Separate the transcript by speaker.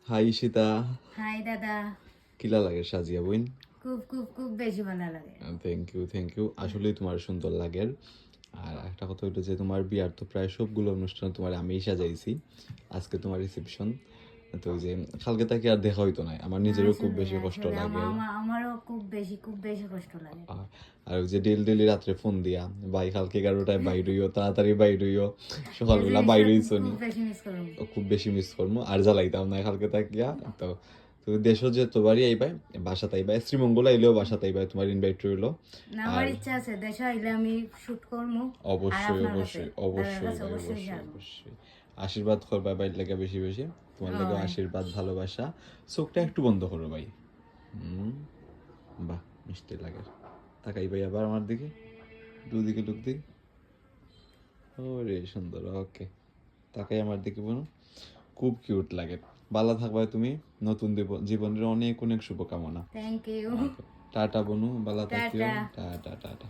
Speaker 1: High Ishita,
Speaker 2: high দাদা।
Speaker 1: কিলা লাগে সাজিয়া বইন?
Speaker 2: খুব খুব খুব বেশি ভালো লাগে।
Speaker 1: থ্যাংক ইউ আসলেই তোমার সুন্দর লাগে। আর একটা কথা হইলো যে তোমার বিয়ার তো প্রায় সবগুলো অনুষ্ঠান তোমার আমিই সাজাইছি। আজকে তোমার রিসেপশন, তো ওই যে কালকে তাকে আর দেখা হইতো না, আমার নিজেরও খুব
Speaker 2: আসলে
Speaker 1: বেশি কষ্ট
Speaker 2: আসলে
Speaker 1: লাগে।
Speaker 2: আমারও খুব বেশি কষ্ট লাগে।
Speaker 1: আর ওই যে ডেলি রাত্রে ফোন দিয়া, ভাই কালকে 11টায় বাইর হইও, তাড়াতাড়ি বাইর হইও,
Speaker 2: এই
Speaker 1: সকালবেলা
Speaker 2: জিনিসটা
Speaker 1: বাইর হইছো নি।
Speaker 2: খুব বেশি মিস করব।
Speaker 1: খুব বেশি মিস করবো আর জ্বালাইতাম না কালকে তাকিয়া। তো তুমি দেশও যে তোমারই আইবাই, বাসাতে আইবাই, শ্রীমঙ্গল আইলেও বাসাতে আইবাই, তোমার ইনভাইট রইলো।
Speaker 2: না,
Speaker 1: আর
Speaker 2: আমার ইচ্ছা আছে দেশে আইলে আমি শুট করবো। আর
Speaker 1: অবশ্যই
Speaker 2: আপনার কাছে
Speaker 1: অবশ্যই
Speaker 2: দাদার
Speaker 1: অবশ্যই
Speaker 2: কাছে
Speaker 1: ভাই,
Speaker 2: অবশ্যই
Speaker 1: অবশ্যই
Speaker 2: যাবো।
Speaker 1: অবশ্যই আশীর্বাদ করবা ভাই লাগে বেশি বেশি, তোমার লাগে
Speaker 2: হয়।
Speaker 1: আশীর্বাদ ভালোবাসা। চোখটা একটু বন্ধ করো ভাই। হুম, বাহ মিষ্টি লাগে। তাকাই ভাই আবার আমার দিকে, দুদিকে লুক দিই। ওরে সুন্দর, ওকে। তাকাই আমার দিকে বোনো, খুব কিউট লাগে। ভালো থাকবা তুমি, নতুন জীবনের অনেক অনেক শুভকামনা।
Speaker 2: Thank you.
Speaker 1: টাটা বনু, ভালো থাকিও।
Speaker 2: টাটা।
Speaker 1: Tata tata.